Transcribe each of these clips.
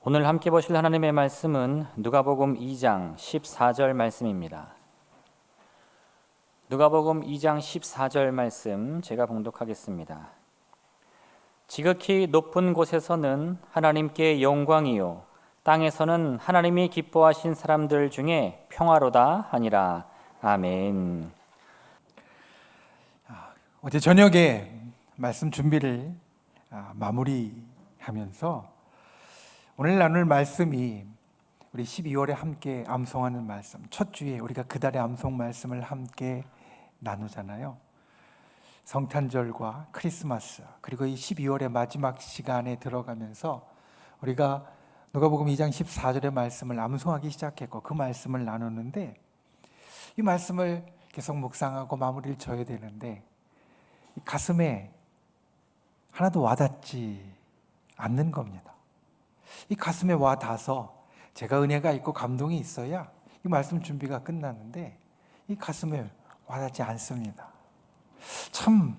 오늘 함께 보실 하나님의 말씀은 누가복음 2장 14절 말씀입니다. 누가복음 2장 14절 말씀 제가 봉독하겠습니다. 지극히 높은 곳에서는 하나님께 영광이요 땅에서는 하나님이 기뻐하신 사람들 중에 평화로다 하니라. 아멘. 어제 저녁에 말씀 준비를 마무리하면서 오늘 나눌 말씀이 우리 12월에 함께 암송하는 말씀, 첫 주에 우리가 그달의 암송 말씀을 함께 나누잖아요. 성탄절과 크리스마스, 그리고 이 12월의 마지막 시간에 들어가면서 우리가 누가복음 2장 14절의 말씀을 암송하기 시작했고 그 말씀을 나누는데, 이 말씀을 계속 묵상하고 마무리를 져야 되는데 가슴에 하나도 와닿지 않는 겁니다. 이 가슴에 와닿아서 제가 은혜가 있고 감동이 있어야 이 말씀 준비가 끝나는데 이 가슴에 와닿지 않습니다. 참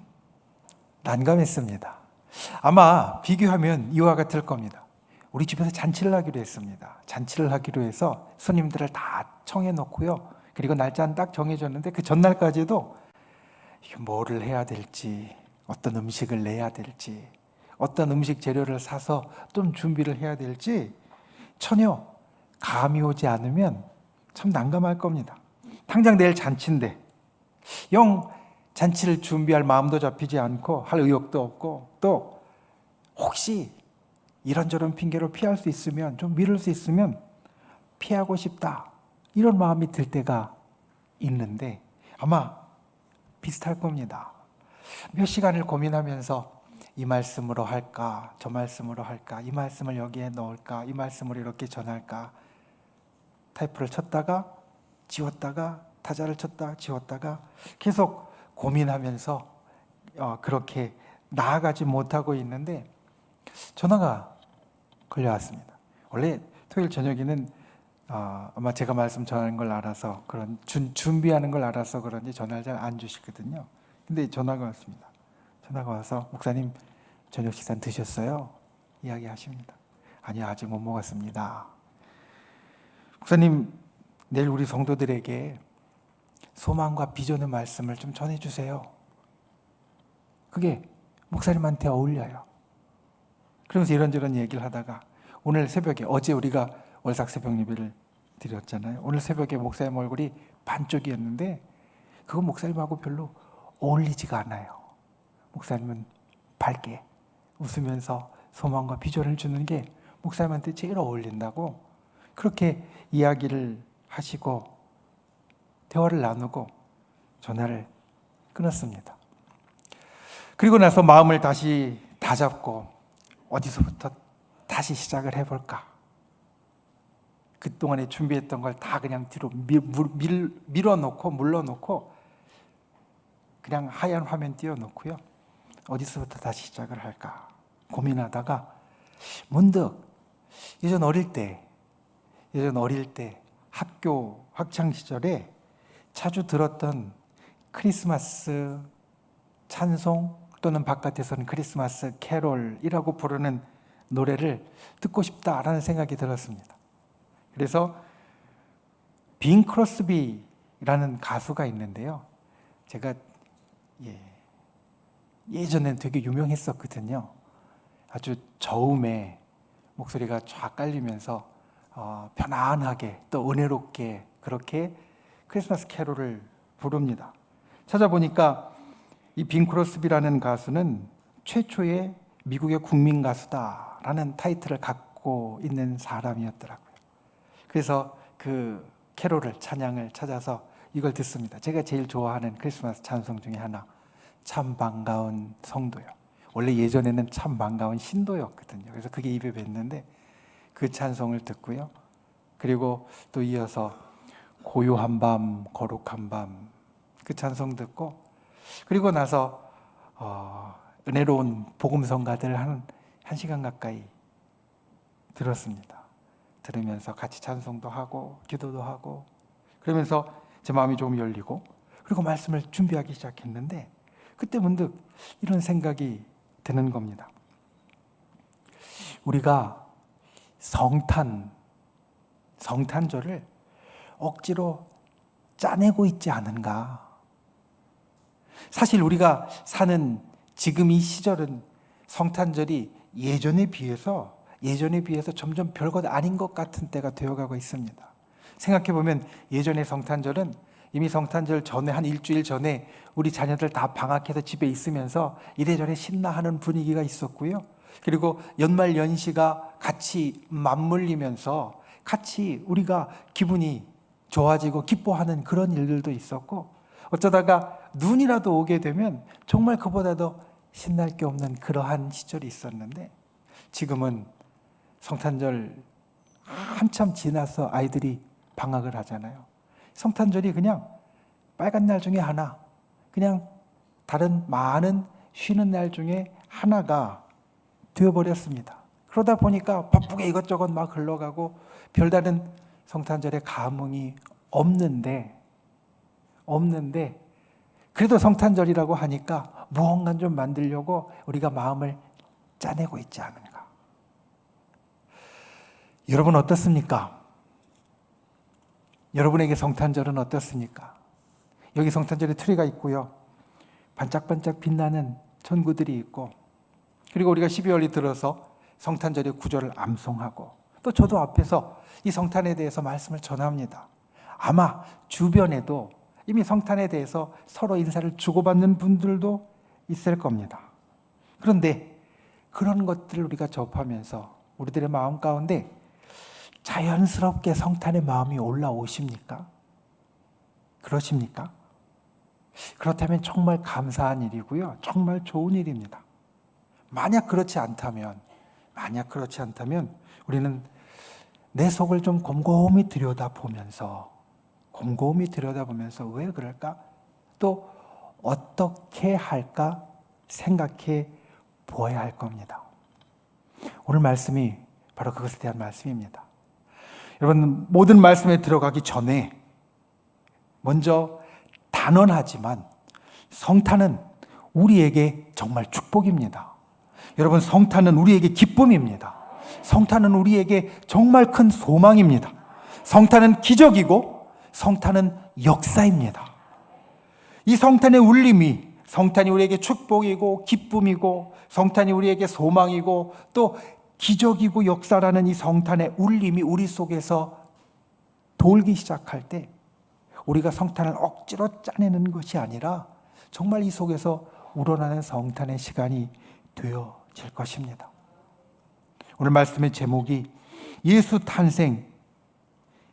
난감했습니다. 아마 비교하면 이와 같을 겁니다. 우리 집에서 잔치를 하기로 했습니다. 잔치를 하기로 해서 손님들을 다 청해 놓고요. 그리고 날짜는 딱 정해졌는데 그 전날까지도 뭐를 해야 될지, 어떤 음식을 내야 될지, 어떤 음식 재료를 사서 좀 준비를 해야 될지 전혀 감이 오지 않으면 참 난감할 겁니다. 당장 내일 잔치인데 영 잔치를 준비할 마음도 잡히지 않고 할 의욕도 없고, 또 혹시 이런저런 핑계로 피할 수 있으면, 좀 미룰 수 있으면 피하고 싶다, 이런 마음이 들 때가 있는데 아마 비슷할 겁니다. 몇 시간을 고민하면서 이 말씀으로 할까, 저 말씀으로 할까, 이 말씀을 여기에 넣을까, 이 말씀으로 이렇게 전할까, 타이프를 쳤다가 지웠다가 타자를 쳤다가 지웠다가 계속 고민하면서 그렇게 나아가지 못하고 있는데 전화가 걸려왔습니다. 원래 토요일 저녁에는 아마 제가 말씀 전하는 걸 알아서, 그런 준비하는 걸 알아서 그런지 전화를 잘 안 주시거든요. 근데 전화가 왔습니다. 전화가 와서 목사님 저녁 식사 드셨어요? 이야기하십니다. 아니요, 아직 못 먹었습니다. 목사님, 내일 우리 성도들에게 소망과 비전의 말씀을 좀 전해주세요. 그게 목사님한테 어울려요. 그러면서 이런저런 얘기를 하다가 오늘 새벽에, 어제 우리가 월삭 새벽 예배를 드렸잖아요. 오늘 새벽에 목사님 얼굴이 반쪽이었는데 그건 목사님하고 별로 어울리지가 않아요. 목사님은 밝게 웃으면서 소망과 비전을 주는 게 목사님한테 제일 어울린다고 그렇게 이야기를 하시고 대화를 나누고 전화를 끊었습니다. 그리고 나서 마음을 다시 다잡고 어디서부터 다시 시작을 해볼까. 그동안에 준비했던 걸 다 그냥 뒤로 밀어놓고 물러놓고 그냥 하얀 화면 띄워놓고요. 어디서부터 다시 시작을 할까 고민하다가 문득 예전 어릴 때 학교 학창시절에 자주 들었던 크리스마스 찬송, 또는 바깥에서는 크리스마스 캐롤이라고 부르는 노래를 듣고 싶다라는 생각이 들었습니다. 그래서 빈 크로스비라는 가수가 있는데요. 제가 예전엔 되게 유명했었거든요. 아주 저음에 목소리가 쫙 깔리면서 편안하게 또 은혜롭게 그렇게 크리스마스 캐롤을 부릅니다. 찾아보니까 이 빈 크로스비라는 가수는 최초의 미국의 국민 가수다라는 타이틀을 갖고 있는 사람이었더라고요. 그래서 그 캐롤을, 찬양을 찾아서 이걸 듣습니다. 제가 제일 좋아하는 크리스마스 찬송 중에 하나, 참 반가운 성도요. 원래 예전에는 참 반가운 신도였거든요. 그래서 그게 입에 뱉는데 그 찬송을 듣고요. 그리고 또 이어서 고요한 밤, 거룩한 밤, 그 찬송 듣고, 그리고 나서 은혜로운 복음성가들 한 시간 가까이 들었습니다. 들으면서 같이 찬송도 하고 기도도 하고, 그러면서 제 마음이 조금 열리고, 그리고 말씀을 준비하기 시작했는데 그때 문득 이런 생각이 드는 겁니다. 우리가 성탄절을 억지로 짜내고 있지 않은가. 사실 우리가 사는 지금 이 시절은 성탄절이 예전에 비해서 점점 별것 아닌 것 같은 때가 되어가고 있습니다. 생각해보면 예전의 성탄절은 이미 성탄절 전에 한 일주일 전에 우리 자녀들 다 방학해서 집에 있으면서 이래저래 신나하는 분위기가 있었고요. 그리고 연말 연시가 같이 맞물리면서 같이 우리가 기분이 좋아지고 기뻐하는 그런 일들도 있었고, 어쩌다가 눈이라도 오게 되면 정말 그보다도 신날 게 없는 그러한 시절이 있었는데, 지금은 성탄절 한참 지나서 아이들이 방학을 하잖아요. 성탄절이 그냥 빨간 날 중에 하나, 그냥 다른 많은 쉬는 날 중에 하나가 되어버렸습니다. 그러다 보니까 바쁘게 이것저것 막 흘러가고 별다른 성탄절의 감흥이 없는데 그래도 성탄절이라고 하니까 무언가 좀 만들려고 우리가 마음을 짜내고 있지 않은가. 여러분 어떻습니까? 여러분에게 성탄절은 어떻습니까? 여기 성탄절의 트리가 있고요. 반짝반짝 빛나는 전구들이 있고, 그리고 우리가 12월이 들어서 성탄절의 구절을 암송하고, 또 저도 앞에서 이 성탄에 대해서 말씀을 전합니다. 아마 주변에도 이미 성탄에 대해서 서로 인사를 주고받는 분들도 있을 겁니다. 그런데 그런 것들을 우리가 접하면서 우리들의 마음 가운데 자연스럽게 성탄의 마음이 올라오십니까? 그러십니까? 그렇다면 정말 감사한 일이고요. 정말 좋은 일입니다. 만약 그렇지 않다면 우리는 내 속을 좀 곰곰이 들여다보면서 왜 그럴까? 또 어떻게 할까 생각해 보아야 할 겁니다. 오늘 말씀이 바로 그것에 대한 말씀입니다. 여러분, 모든 말씀에 들어가기 전에 먼저 단언하지만 성탄은 우리에게 정말 축복입니다. 여러분, 성탄은 우리에게 기쁨입니다. 성탄은 우리에게 정말 큰 소망입니다. 성탄은 기적이고 성탄은 역사입니다. 이 성탄의 울림이, 성탄이 우리에게 축복이고 기쁨이고 성탄이 우리에게 소망이고 또 기적이고 역사라는 이 성탄의 울림이 우리 속에서 돌기 시작할 때 우리가 성탄을 억지로 짜내는 것이 아니라 정말 이 속에서 우러나는 성탄의 시간이 되어질 것입니다. 오늘 말씀의 제목이 예수 탄생,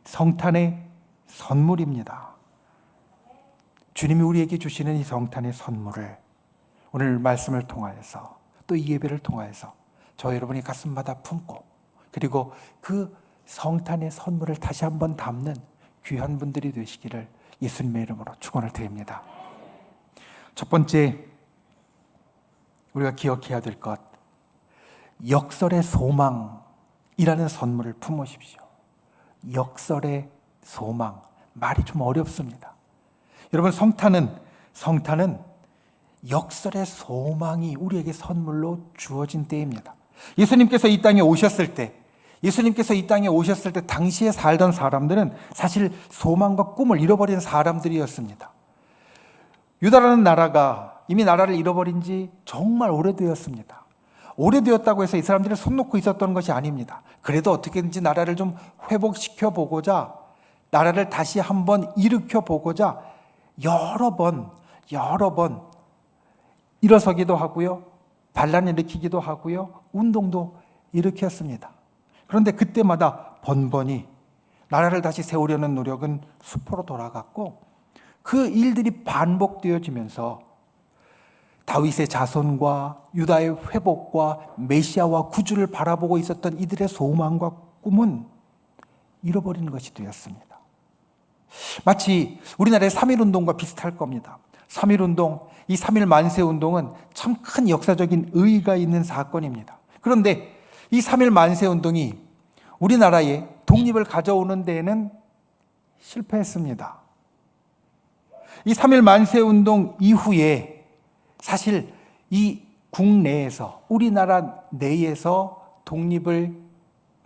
성탄의 선물입니다. 주님이 우리에게 주시는 이 성탄의 선물을 오늘 말씀을 통하여서 또 이 예배를 통하여서 저 여러분이 가슴마다 품고, 그리고 그 성탄의 선물을 다시 한번 담는 귀한 분들이 되시기를 예수님의 이름으로 축원을 드립니다. 첫 번째 우리가 기억해야 될 것, 역설의 소망이라는 선물을 품으십시오. 역설의 소망, 말이 좀 어렵습니다. 여러분, 성탄은 역설의 소망이 우리에게 선물로 주어진 때입니다. 예수님께서 이 땅에 오셨을 때 당시에 살던 사람들은 사실 소망과 꿈을 잃어버린 사람들이었습니다. 유다라는 나라가 이미 나라를 잃어버린 지 정말 오래되었습니다. 오래되었다고 해서 이 사람들이 손 놓고 있었던 것이 아닙니다. 그래도 어떻게든지 나라를 좀 회복시켜 보고자, 나라를 다시 한번 일으켜 보고자 여러 번 일어서기도 하고요, 반란 일으키기도 하고요, 운동도 일으켰습니다. 그런데 그때마다 번번이 나라를 다시 세우려는 노력은 수포로 돌아갔고, 그 일들이 반복되어지면서 다윗의 자손과 유다의 회복과 메시아와 구주를 바라보고 있었던 이들의 소망과 꿈은 잃어버린 것이 되었습니다. 마치 우리나라의 3.1운동과 비슷할 겁니다. 3.1운동, 이 3.1 만세운동은 참 큰 역사적인 의의가 있는 사건입니다. 그런데 이 3.1 만세운동이 우리나라에 독립을 가져오는 데에는 실패했습니다. 이 3.1 만세운동 이후에 사실 이 국내에서, 우리나라 내에서 독립을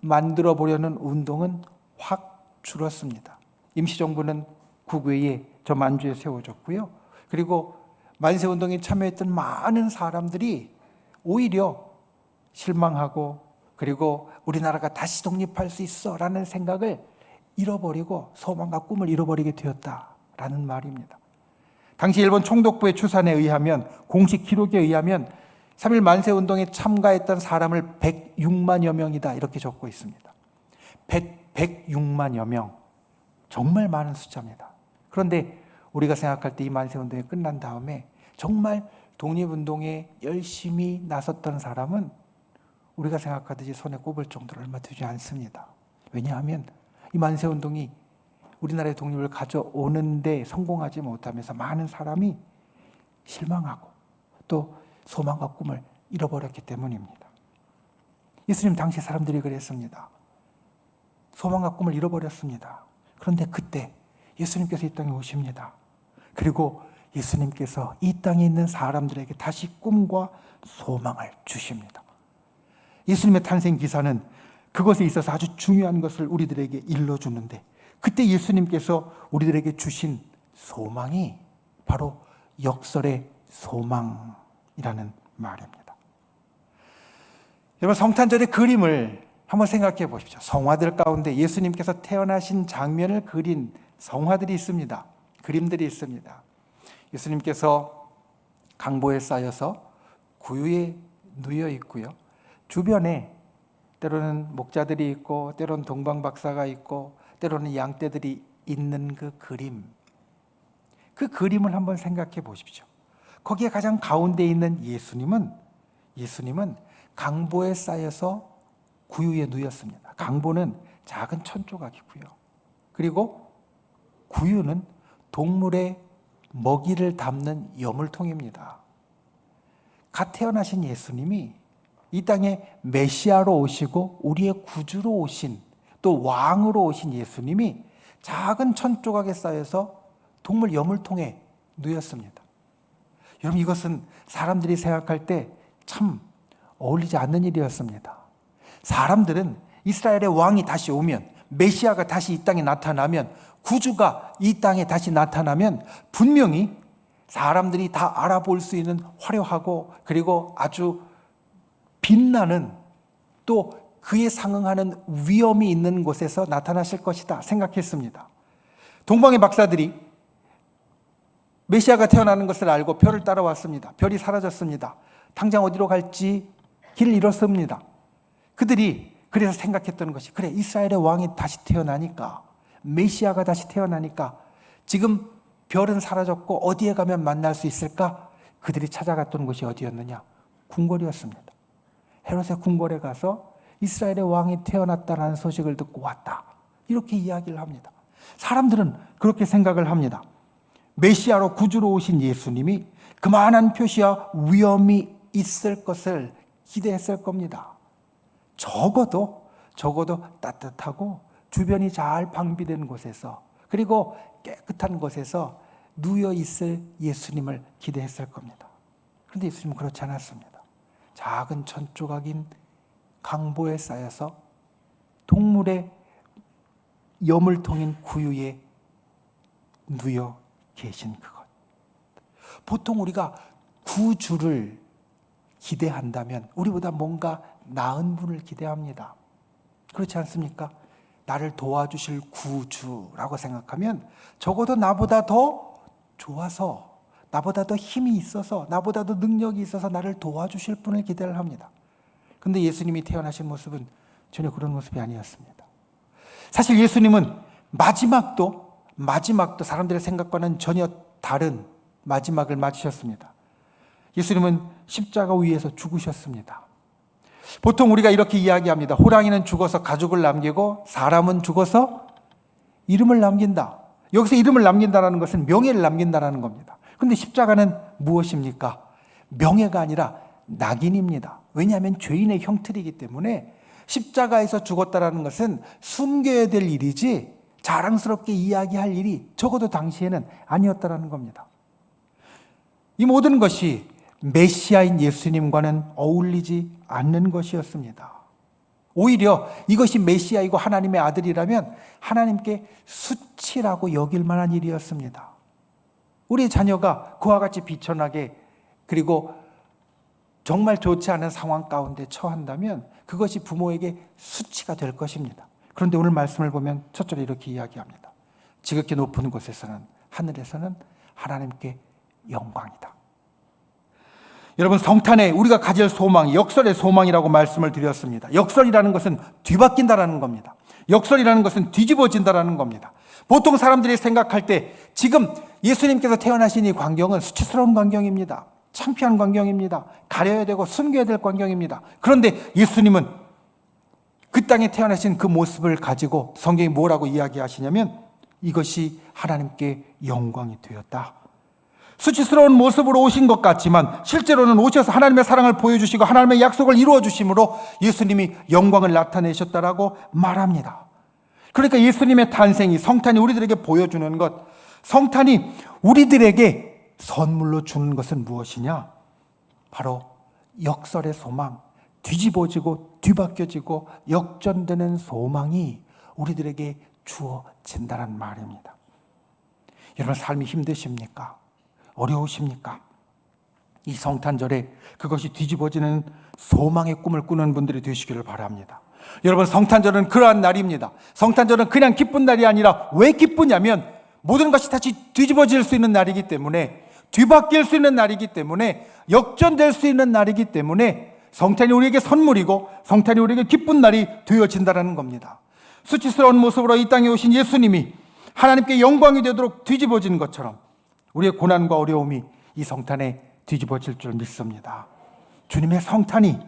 만들어 보려는 운동은 확 줄었습니다. 임시정부는 국외에 저 만주에 세워졌고요. 그리고 만세운동에 참여했던 많은 사람들이 오히려 실망하고 그리고 우리나라가 다시 독립할 수 있어 라는 생각을 잃어버리고 소망과 꿈을 잃어버리게 되었다라는 말입니다. 당시 일본 총독부의 추산에 의하면, 공식 기록에 의하면 3.1 만세운동에 참가했던 사람을 106만여 명이다 이렇게 적고 있습니다. 106만여 명, 정말 많은 숫자입니다. 그런데 우리가 생각할 때 이 만세운동이 끝난 다음에 정말 독립운동에 열심히 나섰던 사람은 우리가 생각하듯이 손에 꼽을 정도로 얼마 되지 않습니다. 왜냐하면 이 만세운동이 우리나라의 독립을 가져오는데 성공하지 못하면서 많은 사람이 실망하고 또 소망과 꿈을 잃어버렸기 때문입니다. 예수님 당시 사람들이 그랬습니다. 소망과 꿈을 잃어버렸습니다. 그런데 그때 예수님께서 이 땅에 오십니다. 그리고 예수님께서 이 땅에 있는 사람들에게 다시 꿈과 소망을 주십니다. 예수님의 탄생 기사는 그것에 있어서 아주 중요한 것을 우리들에게 일러주는데, 그때 예수님께서 우리들에게 주신 소망이 바로 역설의 소망이라는 말입니다. 여러분, 성탄절의 그림을 한번 생각해 보십시오. 성화들 가운데 예수님께서 태어나신 장면을 그린 성화들이 있습니다. 그림들이 있습니다. 예수님께서 강보에 쌓여서 구유에 누워 있고요. 주변에 때로는 목자들이 있고 때로는 동방박사가 있고 때로는 양떼들이 있는 그 그림을 한번 생각해 보십시오. 거기에 가장 가운데 있는 예수님은 강보에 쌓여서 구유에 누웠습니다. 강보는 작은 천조각이고요. 그리고 구유는 동물의 먹이를 담는 여물통입니다. 갓 태어나신 예수님이 이 땅에 메시아로 오시고 우리의 구주로 오신, 또 왕으로 오신 예수님이 작은 천조각에 쌓여서 동물 여물통에 누웠습니다. 여러분, 이것은 사람들이 생각할 때 참 어울리지 않는 일이었습니다. 사람들은 이스라엘의 왕이 다시 오면, 메시아가 다시 이 땅에 나타나면, 구주가 이 땅에 다시 나타나면 분명히 사람들이 다 알아볼 수 있는 화려하고 그리고 아주 빛나는, 또 그에 상응하는 위엄이 있는 곳에서 나타나실 것이다 생각했습니다. 동방의 박사들이 메시아가 태어나는 것을 알고 별을 따라왔습니다. 별이 사라졌습니다. 당장 어디로 갈지 길을 잃었습니다. 그들이 그래서 생각했던 것이, 그래, 이스라엘의 왕이 다시 태어나니까, 메시아가 다시 태어나니까 지금 별은 사라졌고 어디에 가면 만날 수 있을까? 그들이 찾아갔던 곳이 어디였느냐? 궁궐이었습니다. 헤롯의 궁궐에 가서 이스라엘의 왕이 태어났다는 소식을 듣고 왔다, 이렇게 이야기를 합니다. 사람들은 그렇게 생각을 합니다. 메시아로 구주로 오신 예수님이 그만한 표시와 위엄이 있을 것을 기대했을 겁니다. 적어도 따뜻하고 주변이 잘 방비된 곳에서, 그리고 깨끗한 곳에서 누워 있을 예수님을 기대했을 겁니다. 그런데 예수님은 그렇지 않았습니다. 작은 천조각인 강보에 쌓여서 동물의 여물통인 구유에 누워 계신 그것. 보통 우리가 구주를 기대한다면 우리보다 뭔가 나은 분을 기대합니다. 그렇지 않습니까? 나를 도와주실 구주라고 생각하면 적어도 나보다 더 좋아서, 나보다 더 힘이 있어서, 나보다 더 능력이 있어서 나를 도와주실 분을 기대를 합니다. 그런데 예수님이 태어나신 모습은 전혀 그런 모습이 아니었습니다. 사실 예수님은 마지막도 사람들의 생각과는 전혀 다른 마지막을 맞으셨습니다. 예수님은 십자가 위에서 죽으셨습니다. 보통 우리가 이렇게 이야기합니다. 호랑이는 죽어서 가죽을 남기고 사람은 죽어서 이름을 남긴다. 여기서 이름을 남긴다는 것은 명예를 남긴다는 겁니다. 그런데 십자가는 무엇입니까? 명예가 아니라 낙인입니다. 왜냐하면 죄인의 형틀이기 때문에 십자가에서 죽었다는 것은 숨겨야 될 일이지 자랑스럽게 이야기할 일이 적어도 당시에는 아니었다는 겁니다. 이 모든 것이 메시아인 예수님과는 어울리지 않는 것이었습니다. 오히려 이것이 메시아이고 하나님의 아들이라면 하나님께 수치라고 여길 만한 일이었습니다. 우리 자녀가 그와 같이 비천하게 그리고 정말 좋지 않은 상황 가운데 처한다면 그것이 부모에게 수치가 될 것입니다. 그런데 오늘 말씀을 보면 첫 절에 이렇게 이야기합니다. 지극히 높은 곳에서는, 하늘에서는 하나님께 영광이다. 여러분, 성탄에 우리가 가질 소망이 역설의 소망이라고 말씀을 드렸습니다. 역설이라는 것은 뒤바뀐다라는 겁니다. 역설이라는 것은 뒤집어진다라는 겁니다. 보통 사람들이 생각할 때 지금 예수님께서 태어나신 이 광경은 수치스러운 광경입니다. 창피한 광경입니다. 가려야 되고 숨겨야 될 광경입니다. 그런데 예수님은 그 땅에 태어나신 그 모습을 가지고 성경이 뭐라고 이야기하시냐면 이것이 하나님께 영광이 되었다. 수치스러운 모습으로 오신 것 같지만 실제로는 오셔서 하나님의 사랑을 보여주시고 하나님의 약속을 이루어 주심으로 예수님이 영광을 나타내셨다라고 말합니다. 그러니까 예수님의 탄생이, 성탄이 우리들에게 보여주는 것, 성탄이 우리들에게 선물로 주는 것은 무엇이냐? 바로 역설의 소망, 뒤집어지고 뒤바뀌어지고 역전되는 소망이 우리들에게 주어진다는 말입니다. 여러분, 삶이 힘드십니까? 어려우십니까? 이 성탄절에 그것이 뒤집어지는 소망의 꿈을 꾸는 분들이 되시기를 바랍니다. 여러분, 성탄절은 그러한 날입니다. 성탄절은 그냥 기쁜 날이 아니라 왜 기쁘냐면 모든 것이 다시 뒤집어질 수 있는 날이기 때문에, 뒤바뀔 수 있는 날이기 때문에, 역전될 수 있는 날이기 때문에 성탄이 우리에게 선물이고 성탄이 우리에게 기쁜 날이 되어진다는 겁니다. 수치스러운 모습으로 이 땅에 오신 예수님이 하나님께 영광이 되도록 뒤집어진 것처럼 우리의 고난과 어려움이 이 성탄에 뒤집어질 줄 믿습니다. 주님의 성탄이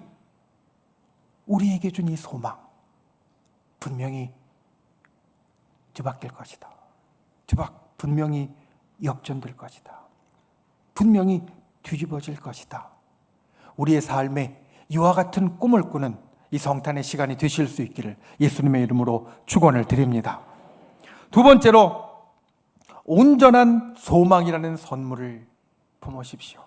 우리에게 준 이 소망, 분명히 뒤바뀔 것이다. 분명히 역전될 것이다. 분명히 뒤집어질 것이다. 우리의 삶에 이와 같은 꿈을 꾸는 이 성탄의 시간이 되실 수 있기를 예수님의 이름으로 축원을 드립니다. 두 번째로, 온전한 소망이라는 선물을 품으십시오.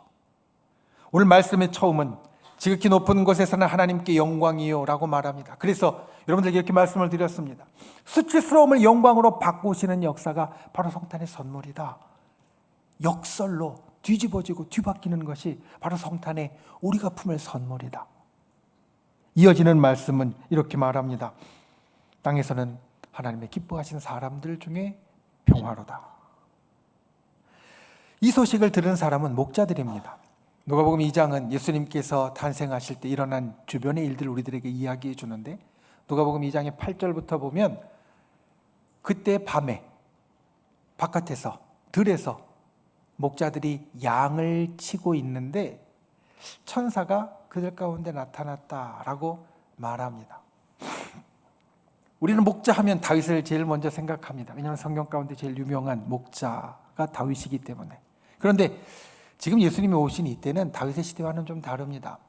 오늘 말씀의 처음은 지극히 높은 곳에서는 하나님께 영광이요 라고 말합니다. 그래서 여러분들에게 이렇게 말씀을 드렸습니다. 수치스러움을 영광으로 바꾸시는 역사가 바로 성탄의 선물이다. 역설로 뒤집어지고 뒤바뀌는 것이 바로 성탄에 우리가 품을 선물이다. 이어지는 말씀은 이렇게 말합니다. 땅에서는 하나님의 기뻐하시는 사람들 중에 평화로다. 이 소식을 들은 사람은 목자들입니다. 누가복음 2장은 예수님께서 탄생하실 때 일어난 주변의 일들을 우리들에게 이야기해 주는데, 누가복음 2장의 8절부터 보면 그때 밤에 바깥에서, 들에서 목자들이 양을 치고 있는데 천사가 그들 가운데 나타났다라고 말합니다. 우리는 목자하면 다윗을 제일 먼저 생각합니다. 왜냐하면 성경 가운데 제일 유명한 목자가 다윗이기 때문에. 그런데 지금 예수님이 오신 이때는 다윗의 시대와는 좀 다릅니다.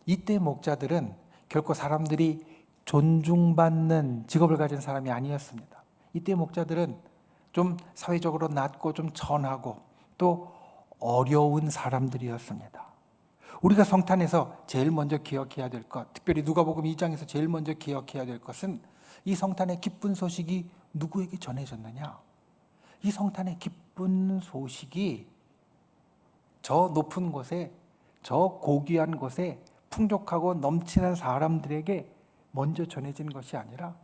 이때 목자들은 결코 사람들이 존중받는 직업을 가진 사람이 아니었습니다. 이때 목자들은 좀 사회적으로 낮고 좀 천하고 또 어려운 사람들이었습니다. 우리가 성탄에서 제일 먼저 기억해야 될 것, 특별히 누가복음 2장에서 제일 먼저 기억해야 될 것은 이 성탄의 기쁜 소식이 누구에게 전해졌느냐? 이 성탄의 기쁜 소식이 저 높은 곳에, 저 고귀한 곳에 풍족하고 넘치는 사람들에게 먼저 전해진 것이 아니라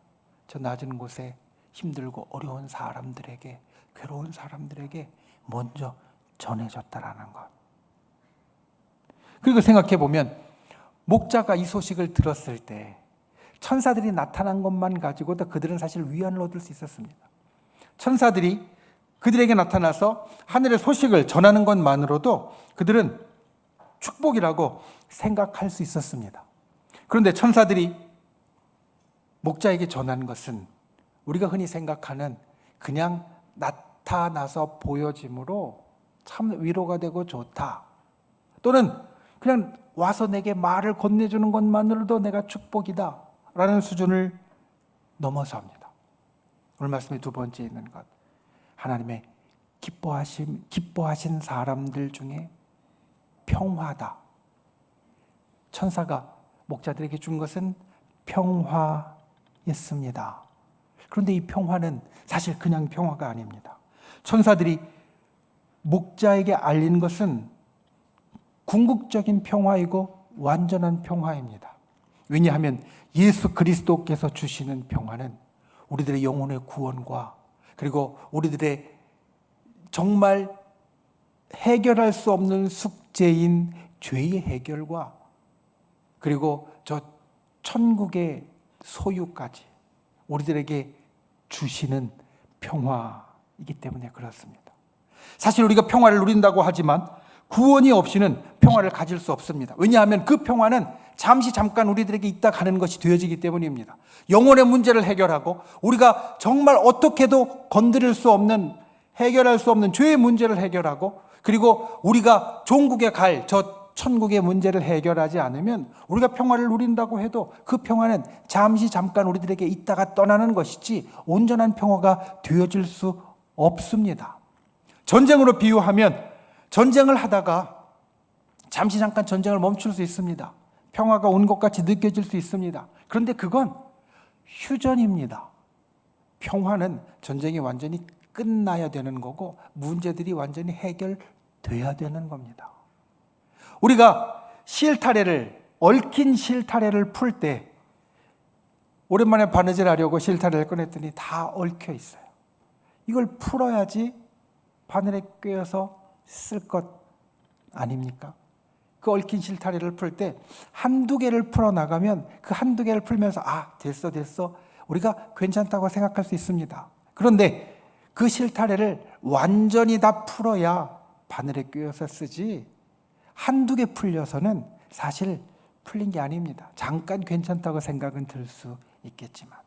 저 낮은 곳에 힘들고 어려운 사람들에게, 괴로운 사람들에게 먼저 전해졌다라는 것. 그리고 생각해 보면 목자가 이 소식을 들었을 때 천사들이 나타난 것만 가지고도 그들은 사실 위안을 얻을 수 있었습니다. 천사들이 그들에게 나타나서 하늘의 소식을 전하는 것만으로도 그들은 축복이라고 생각할 수 있었습니다. 그런데 천사들이 목자에게 전한 것은 우리가 흔히 생각하는 그냥 나타나서 보여짐으로 참 위로가 되고 좋다, 또는 그냥 와서 내게 말을 건네주는 것만으로도 내가 축복이다 라는 수준을 넘어섭니다. 오늘 말씀의 두 번째 있는 것, 하나님의 기뻐하신 사람들 중에 평화다. 천사가 목자들에게 준 것은 평화였습니다. 그런데 이 평화는 사실 그냥 평화가 아닙니다. 천사들이 목자에게 알린 것은 궁극적인 평화이고 완전한 평화입니다. 왜냐하면 예수 그리스도께서 주시는 평화는 우리들의 영혼의 구원과 그리고 우리들의 정말 해결할 수 없는 숙제인 죄의 해결과 그리고 저 천국의 소유까지 우리들에게 주시는 평화이기 때문에 그렇습니다. 사실 우리가 평화를 누린다고 하지만 구원이 없이는 평화를 가질 수 없습니다. 왜냐하면 그 평화는 잠깐 우리들에게 있다 가는 것이 되어지기 때문입니다. 영혼의 문제를 해결하고 우리가 정말 어떻게도 건드릴 수 없는, 해결할 수 없는 죄의 문제를 해결하고 그리고 우리가 종국에 갈 저 천국의 문제를 해결하지 않으면 우리가 평화를 누린다고 해도 그 평화는 잠깐 우리들에게 있다가 떠나는 것이지 온전한 평화가 되어질 수 없습니다. 전쟁으로 비유하면 전쟁을 하다가 잠깐 전쟁을 멈출 수 있습니다. 평화가 온 것 같이 느껴질 수 있습니다. 그런데 그건 휴전입니다. 평화는 전쟁이 완전히 끝나야 되는 거고 문제들이 완전히 해결돼야 되는 겁니다. 우리가 얽힌 실타래를 풀 때 오랜만에 바느질 하려고 실타래를 꺼냈더니 다 얽혀 있어요. 이걸 풀어야지 바늘에 꿰어서 쓸 것 아닙니까? 그 얽힌 실타래를 풀 때 한두 개를 풀어나가면 그 한두 개를 풀면서 됐어 우리가 괜찮다고 생각할 수 있습니다. 그런데 그 실타래를 완전히 다 풀어야 바늘에 꿰어서 쓰지 한두 개 풀려서는 사실 풀린 게 아닙니다. 잠깐 괜찮다고 생각은 들 수 있겠지만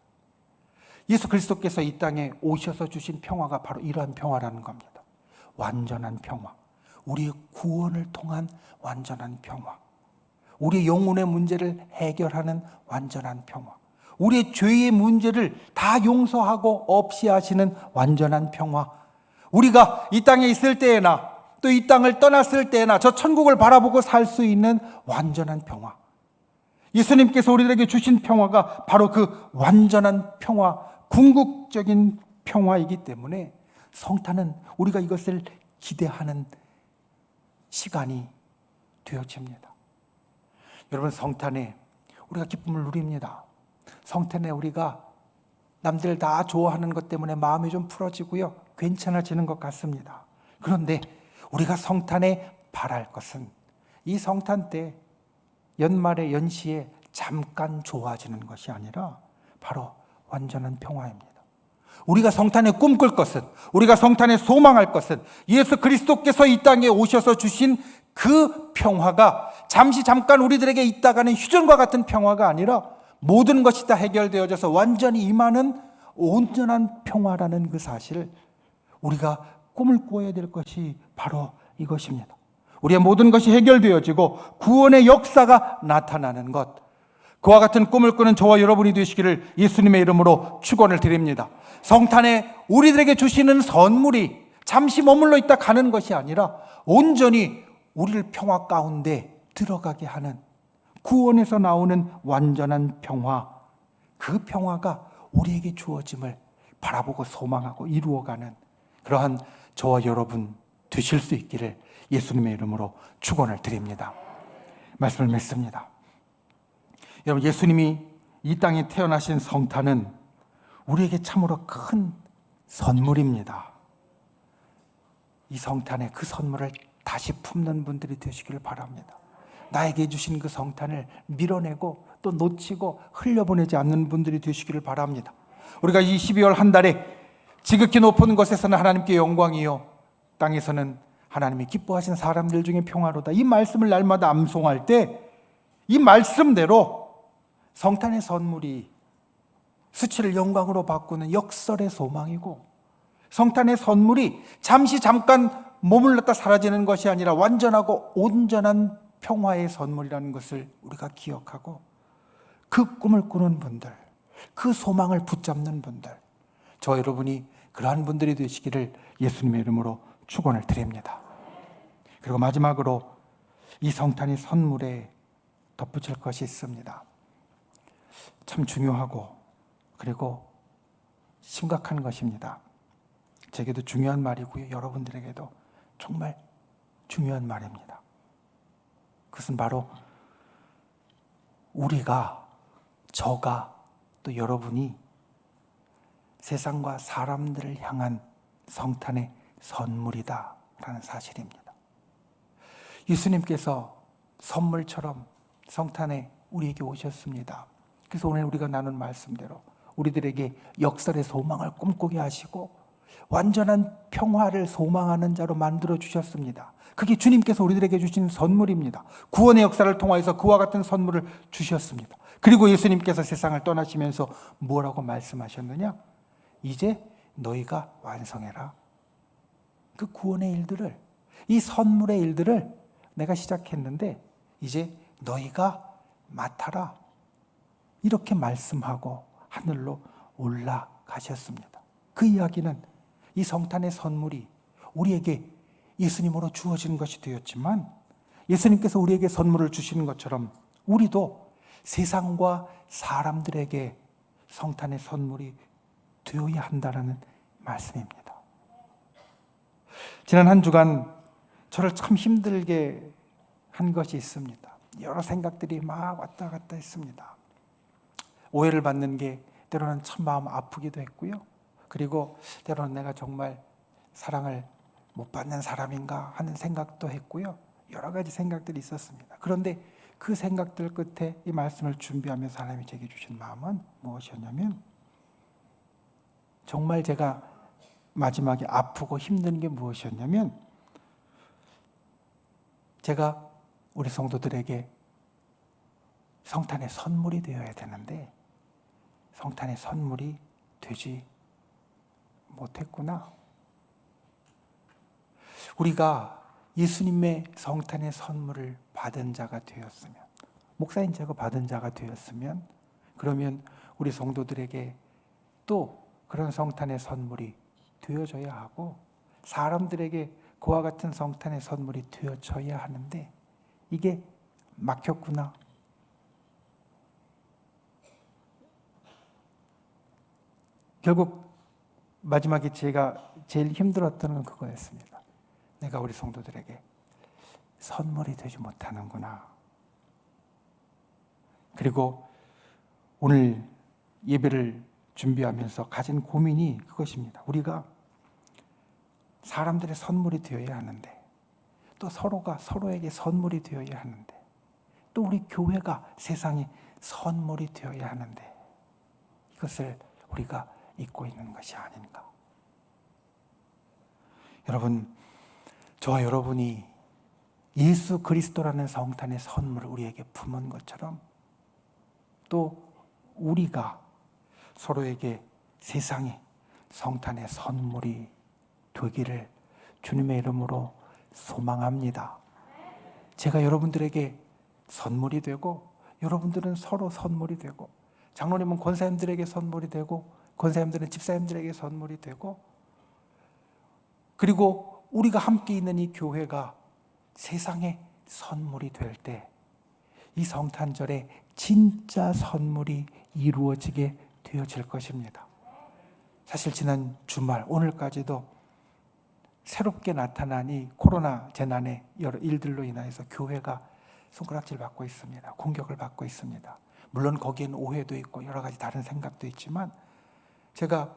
예수 그리스도께서 이 땅에 오셔서 주신 평화가 바로 이러한 평화라는 겁니다. 완전한 평화, 우리의 구원을 통한 완전한 평화, 우리의 영혼의 문제를 해결하는 완전한 평화, 우리의 죄의 문제를 다 용서하고 없이 하시는 완전한 평화, 우리가 이 땅에 있을 때에나 또 이 땅을 떠났을 때나 저 천국을 바라보고 살 수 있는 완전한 평화. 예수님께서 우리들에게 주신 평화가 바로 그 완전한 평화, 궁극적인 평화이기 때문에 성탄은 우리가 이것을 기대하는 시간이 되어집니다. 여러분, 성탄에 우리가 기쁨을 누립니다. 성탄에 우리가 남들 다 좋아하는 것 때문에 마음이 좀 풀어지고요, 괜찮아지는 것 같습니다. 그런데 우리가 성탄에 바랄 것은 이 성탄 때 연말에 연시에 잠깐 좋아지는 것이 아니라 바로 완전한 평화입니다. 우리가 성탄에 꿈꿀 것은, 우리가 성탄에 소망할 것은 예수 그리스도께서 이 땅에 오셔서 주신 그 평화가 잠깐 우리들에게 있다가는 휴전과 같은 평화가 아니라 모든 것이 다 해결되어져서 완전히 임하는 온전한 평화라는 그 사실을 우리가 꿈을 꾸어야 될 것이 바로 이것입니다. 우리의 모든 것이 해결되어지고 구원의 역사가 나타나는 것, 그와 같은 꿈을 꾸는 저와 여러분이 되시기를 예수님의 이름으로 축원을 드립니다. 성탄에 우리들에게 주시는 선물이 잠시 머물러 있다 가는 것이 아니라 온전히 우리를 평화 가운데 들어가게 하는, 구원에서 나오는 완전한 평화, 그 평화가 우리에게 주어짐을 바라보고 소망하고 이루어가는 그러한 저와 여러분 되실 수 있기를 예수님의 이름으로 축원을 드립니다. 말씀을 맺습니다. 여러분, 예수님이 이 땅에 태어나신 성탄은 우리에게 참으로 큰 선물입니다. 이 성탄에 그 선물을 다시 품는 분들이 되시기를 바랍니다. 나에게 주신 그 성탄을 밀어내고 또 놓치고 흘려보내지 않는 분들이 되시기를 바랍니다. 우리가 이 12월 한 달에 지극히 높은 곳에서는 하나님께 영광이요 땅에서는 하나님이 기뻐하신 사람들 중에 평화로다, 이 말씀을 날마다 암송할 때 이 말씀대로 성탄의 선물이 수치를 영광으로 바꾸는 역설의 소망이고, 성탄의 선물이 잠깐 머물렀다 사라지는 것이 아니라 완전하고 온전한 평화의 선물이라는 것을 우리가 기억하고, 그 꿈을 꾸는 분들, 그 소망을 붙잡는 분들, 저 여러분이 그러한 분들이 되시기를 예수님의 이름으로 축원을 드립니다. 그리고 마지막으로 이 성탄의 선물에 덧붙일 것이 있습니다. 참 중요하고 그리고 심각한 것입니다. 제게도 중요한 말이고요. 여러분들에게도 정말 중요한 말입니다. 그것은 바로 우리가, 저가, 또 여러분이 세상과 사람들을 향한 성탄의 선물이다라는 사실입니다. 예수님께서 선물처럼 성탄에 우리에게 오셨습니다. 그래서 오늘 우리가 나눈 말씀대로 우리들에게 역설의 소망을 꿈꾸게 하시고 완전한 평화를 소망하는 자로 만들어 주셨습니다. 그게 주님께서 우리들에게 주신 선물입니다. 구원의 역사를 통하여서 그와 같은 선물을 주셨습니다. 그리고 예수님께서 세상을 떠나시면서 뭐라고 말씀하셨느냐? 이제 너희가 완성해라. 그 구원의 일들을, 이 선물의 일들을 내가 시작했는데 이제 너희가 맡아라. 이렇게 말씀하고 하늘로 올라가셨습니다. 그 이야기는 이 성탄의 선물이 우리에게 예수님으로 주어지는 것이 되었지만 예수님께서 우리에게 선물을 주시는 것처럼 우리도 세상과 사람들에게 성탄의 선물이 되어야 한다는 말씀입니다. 지난 한 주간 저를 참 힘들게 한 것이 있습니다. 여러 생각들이 막 왔다 갔다 했습니다. 오해를 받는 게 때로는 참 마음 아프기도 했고요. 그리고 때로는 내가 정말 사랑을 못 받는 사람인가 하는 생각도 했고요. 여러 가지 생각들이 있었습니다. 그런데 그 생각들 끝에 이 말씀을 준비하면서 하나님이 제게 주신 마음은 무엇이었냐면 정말 제가 마지막에 아프고 힘든 게 무엇이었냐면 제가 우리 성도들에게 성탄의 선물이 되어야 되는데 성탄의 선물이 되지 못했구나. 우리가 예수님의 성탄의 선물을 받은 자가 되었으면, 목사인 제가 받은 자가 되었으면, 그러면 우리 성도들에게 또 그런 성탄의 선물이 되어져야 하고 사람들에게 그와 같은 성탄의 선물이 되어져야 하는데 이게 막혔구나. 결국 마지막에 제가 제일 힘들었던 건 그거였습니다. 내가 우리 성도들에게 선물이 되지 못하는구나. 그리고 오늘 예배를 준비하면서 가진 고민이 그것입니다. 우리가 사람들의 선물이 되어야 하는데 또 서로가 서로에게 선물이 되어야 하는데 또 우리 교회가 세상에 선물이 되어야 하는데 이것을 우리가 잊고 있는 것이 아닌가. 여러분, 저와 여러분이 예수 그리스도라는 성탄의 선물을 우리에게 품은 것처럼 또 우리가 서로에게 세상에 성탄의 선물이 되기를 주님의 이름으로 소망합니다. 제가 여러분들에게 선물이 되고 여러분들은 서로 선물이 되고 장로님은 권사님들에게 선물이 되고 권사님들은 집사님들에게 선물이 되고 그리고 우리가 함께 있는 이 교회가 세상에 선물이 될 때 이 성탄절에 진짜 선물이 이루어지게 되어질 것입니다. 사실 지난 주말 오늘까지도 새롭게 나타난 이 코로나 재난의 여러 일들로 인해서 교회가 손가락질 받고 있습니다. 공격을 받고 있습니다. 물론 거기에는 오해도 있고 여러 가지 다른 생각도 있지만 제가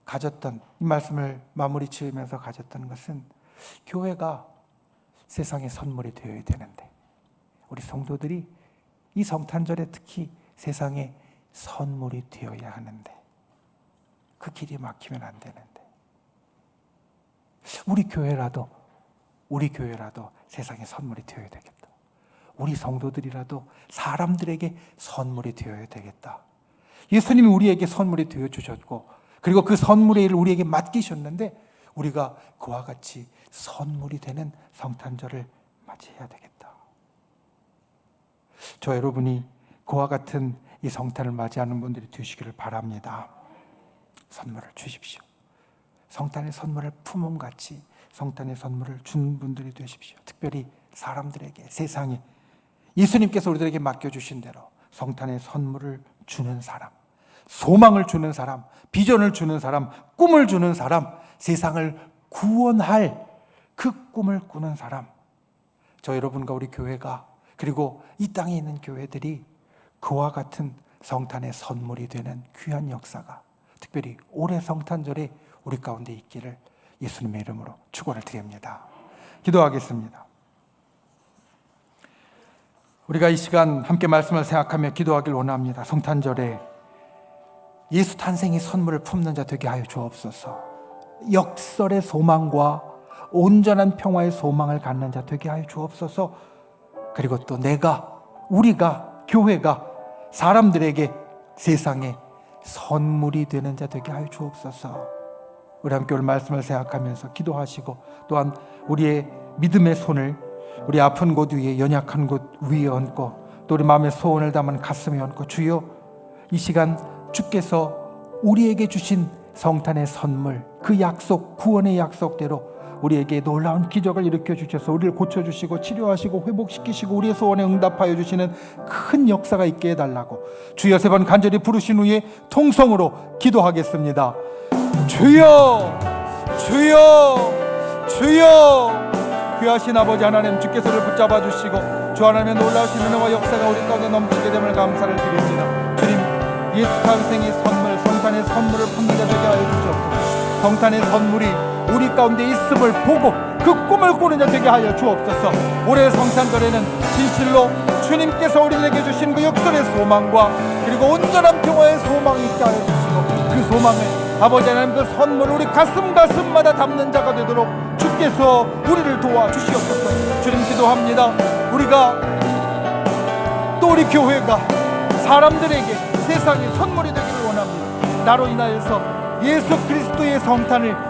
가졌던 이 말씀을 마무리 지으면서 가졌던 것은 교회가 세상의 선물이 되어야 되는데 우리 성도들이 이 성탄절에 특히 세상에 선물이 되어야 하는데 그 길이 막히면 안 되는데 우리 교회라도 세상에 선물이 되어야 되겠다. 우리 성도들이라도 사람들에게 선물이 되어야 되겠다. 예수님이 우리에게 선물이 되어 주셨고 그리고 그 선물의 일을 우리에게 맡기셨는데 우리가 그와 같이 선물이 되는 성탄절을 맞이해야 되겠다. 저 여러분이 그와 같은 이 성탄을 맞이하는 분들이 되시기를 바랍니다. 선물을 주십시오. 성탄의 선물을 품음같이 성탄의 선물을 주는 분들이 되십시오. 특별히 사람들에게 세상에 예수님께서 우리들에게 맡겨주신 대로 성탄의 선물을 주는 사람, 소망을 주는 사람, 비전을 주는 사람, 꿈을 주는 사람, 세상을 구원할 그 꿈을 꾸는 사람, 저 여러분과 우리 교회가, 그리고 이 땅에 있는 교회들이 그와 같은 성탄의 선물이 되는 귀한 역사가 특별히 올해 성탄절에 우리 가운데 있기를 예수님의 이름으로 축원을 드립니다. 기도하겠습니다. 우리가 이 시간 함께 말씀을 생각하며 기도하길 원합니다. 성탄절에 예수 탄생의 선물을 품는 자 되게 하여 주옵소서. 역설의 소망과 온전한 평화의 소망을 갖는 자 되게 하여 주옵소서. 그리고 또 우리가, 교회가 사람들에게 세상에 선물이 되는 자 되게 하여 주옵소서. 우리 함께 오늘 말씀을 생각하면서 기도하시고, 또한 우리의 믿음의 손을 우리 아픈 곳 위에, 연약한 곳 위에 얹고, 또 우리 마음의 소원을 담은 가슴에 얹고, 주여 이 시간 주께서 우리에게 주신 성탄의 선물, 그 약속, 구원의 약속대로 우리에게 놀라운 기적을 일으켜 주셔서 우리를 고쳐주시고 치료하시고 회복시키시고 우리의 소원에 응답하여 주시는 큰 역사가 있게 해달라고 주여 3번 간절히 부르신 후에 통성으로 기도하겠습니다. 주여, 주여, 주여. 귀하신 아버지 하나님, 주께서를 붙잡아 주시고 주 하나님의 놀라우신 은혜와 역사가 우리 가운데 넘치게 됨을 감사를 드립니다. 주님, 예수 탄생의 선물, 성탄의 선물을 품는 자 되게 하여 주시옵소서. 성탄의 선물이 우리 가운데 있음을 보고 그 꿈을 꾸는 자 되게 하여 주옵소서. 올해 성탄절에는 진실로 주님께서 우리에게 주신 그 역설의 소망과 그리고 온전한 평화의 소망이 있게 하여 주시고, 그 소망을 아버지 하나님, 그 선물을 우리 가슴마다 담는 자가 되도록 주께서 우리를 도와주시옵소서. 주님, 기도합니다. 우리가 또 우리 교회가 사람들에게 세상에 선물이 되기를 원합니다. 나로 인하여서 예수 그리스도의 성탄을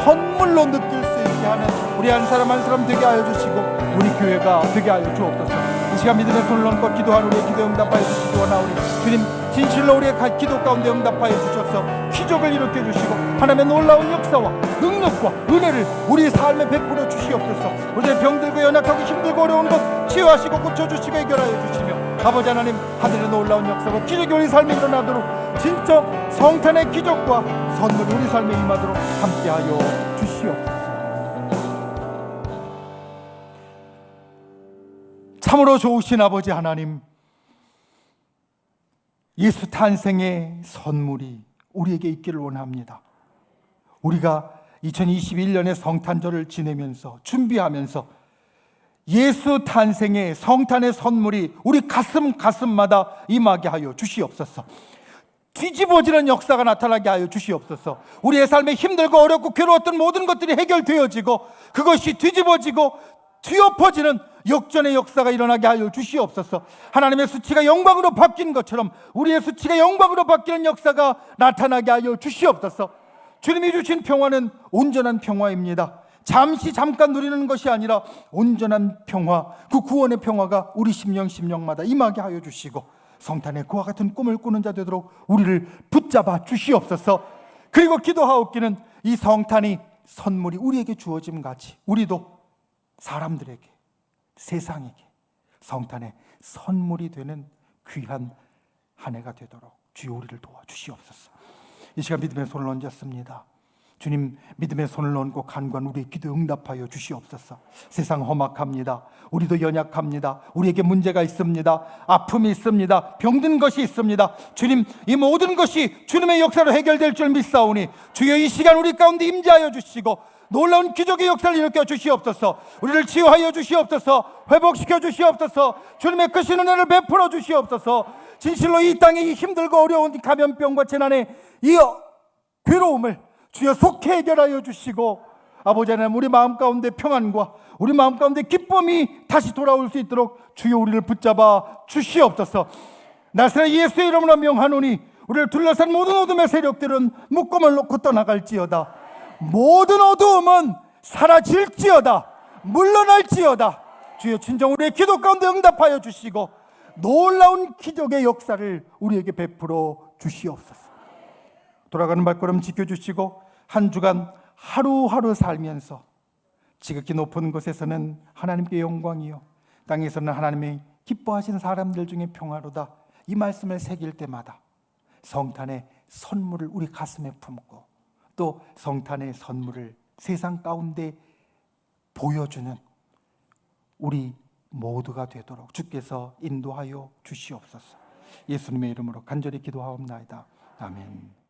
선물로 느낄 수 있게 하는 우리 한 사람 한 사람 되게 하여 주시고 우리 교회가 되게 하여 주옵소서. 이 시간 믿음의 손을 얹고 기도하는 우리의 기도 응답하여 주시기 원하오니 주님, 진실로 우리의 기도 가운데 응답하여 주셔서 기적을 일으켜 주시고 하나님의 놀라운 역사와 능력과 은혜를 우리 삶에 베풀어 주시옵소서. 우리의 병들고 연약하고 힘들고 어려운 것 치유하시고 고쳐주시고 해결하여 주시며 아버지 하나님, 하늘의 놀라운 역사와 기적이 우리 삶에 일어나도록 진짜 성탄의 기적과 선물이 우리 삶에 임하도록 함께하여 주시옵소서. 참으로 좋으신 아버지 하나님, 예수 탄생의 선물이 우리에게 있기를 원합니다. 우리가 2021년의 성탄절을 지내면서 준비하면서 예수 탄생의 성탄의 선물이 우리 가슴마다 임하게 하여 주시옵소서. 뒤집어지는 역사가 나타나게 하여 주시옵소서. 우리의 삶에 힘들고 어렵고 괴로웠던 모든 것들이 해결되어지고 그것이 뒤집어지고 뒤엎어지는 역전의 역사가 일어나게 하여 주시옵소서. 하나님의 수치가 영광으로 바뀐 것처럼 우리의 수치가 영광으로 바뀌는 역사가 나타나게 하여 주시옵소서. 주님이 주신 평화는 온전한 평화입니다. 잠깐 누리는 것이 아니라 온전한 평화, 그 구원의 평화가 우리 심령마다 임하게 하여 주시고 성탄의 그와 같은 꿈을 꾸는 자 되도록 우리를 붙잡아 주시옵소서. 그리고 기도하옵기는 이 성탄이 선물이 우리에게 주어짐 같이 우리도 사람들에게, 세상에게 성탄의 선물이 되는 귀한 한 해가 되도록 주여 우리를 도와주시옵소서. 이 시간 믿음의 손을 얹었습니다. 주님, 믿음의 손을 얹고 간구한 우리의 기도 응답하여 주시옵소서. 세상 험악합니다. 우리도 연약합니다. 우리에게 문제가 있습니다. 아픔이 있습니다. 병든 것이 있습니다. 주님, 이 모든 것이 주님의 역사로 해결될 줄 믿사오니 주여 이 시간 우리 가운데 임재하여 주시고 놀라운 기적의 역사를 일으켜 주시옵소서. 우리를 치유하여 주시옵소서. 회복시켜 주시옵소서. 주님의 크신 은혜를 베풀어 주시옵소서. 진실로 이 땅에 이 힘들고 어려운 감염병과 재난의 이 괴로움을 주여 속히 해결하여 주시고 아버지 하나님, 우리 마음 가운데 평안과 우리 마음 가운데 기쁨이 다시 돌아올 수 있도록 주여 우리를 붙잡아 주시옵소서. 나사렛 예수의 이름으로 명하노니 우리를 둘러싼 모든 어둠의 세력들은 묶음을 놓고 떠나갈지어다. 모든 어두움은 사라질지어다. 물러날지어다. 주여 진정 우리의 기도 가운데 응답하여 주시고 놀라운 기적의 역사를 우리에게 베풀어 주시옵소서. 돌아가는 발걸음 지켜주시고 한 주간 하루하루 살면서 지극히 높은 곳에서는 하나님께 영광이요 땅에서는 하나님의 기뻐하시는 사람들 중에 평화로다. 이 말씀을 새길 때마다 성탄의 선물을 우리 가슴에 품고 또 성탄의 선물을 세상 가운데 보여주는 우리 모두가 되도록 주께서 인도하여 주시옵소서. 예수님의 이름으로 간절히 기도하옵나이다. 아멘.